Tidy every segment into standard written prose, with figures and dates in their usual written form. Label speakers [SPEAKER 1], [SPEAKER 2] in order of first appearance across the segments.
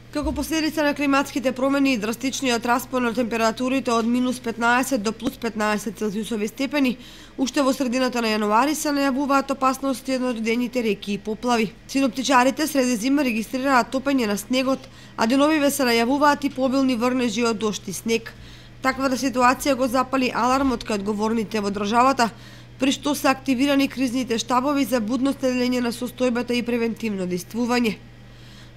[SPEAKER 1] Како последица на климатските промени и драстичниот распон на температурите од минус 15 до плюс 15 целзиусови степени, уште во средината на јануари се најавуваат опасности од одредените реки и поплави. Синоптичарите среде зима регистрираат топење на снегот, а деновиве се најавуваат и побилни врнежи од дожд и снег. Таквата ситуација го запали алармот кај одговорните во државата, при што се активирани кризните штабови за будно следење на состојбата и превентивно действување.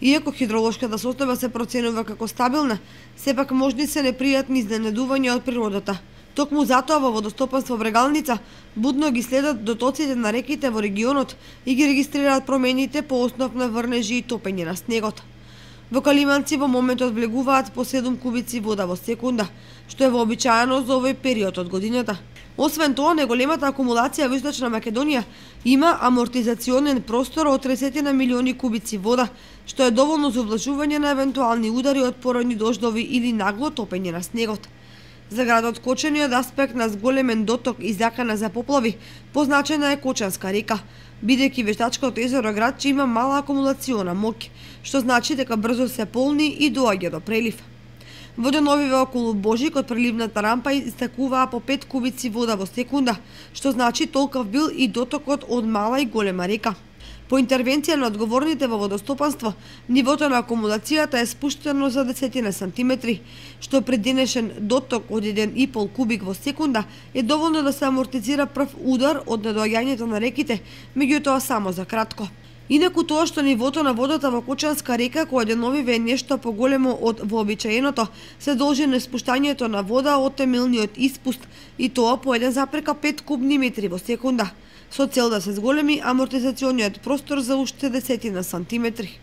[SPEAKER 1] Иако хидролошката состојба се проценува како стабилна, сепак можни се непријатни изненадувања од природата. Токму затоа во водостопанство Брегалница будно ги следат дотоците на реките во регионот и ги регистрираат промените по основ на врнежи и топење на снегот. Во Калиманци во моментот влегуваат по 7 кубици вода во секунда, што е вообичаено за овој период од годината. Освен тоа, неголемата акумулација во Источна Македонија има амортизационен простор од 30 на милиони кубици вода, што е доволно за облажување на евентуални удари од поројни дождови или нагло топење на снегот. За градот Кочани од аспект на зголемен доток и закана за поплави, позначена е Кочанска река, бидејќи вештачкото езеро Градче има мала акумулациона моќ, што значи дека брзо се полни и доаѓа до прелив. Воденовиве околу Божик од преливната рампа истекуваа по 5 кубици вода во секунда, што значи толков бил и дотокот од мала и голема река. По интервенција на одговорните во водостопанство, нивото на акумулацијата е спуштено за десетина сантиметри, што при денешен доток од 1,5 кубик во секунда е доволно да се амортизира прв удар од надоаѓањето на реките, меѓутоа само за кратко. Инаку тоа што нивото на водата во Кочанска река која деновиве е нешто поголемо од вообичаеното, се должи на испуштањето на вода од темелниот испуст и тоа по 1,5 кубни метри во секунда, со цел да се зголеми амортизациониот простор за уште десетина сантиметри.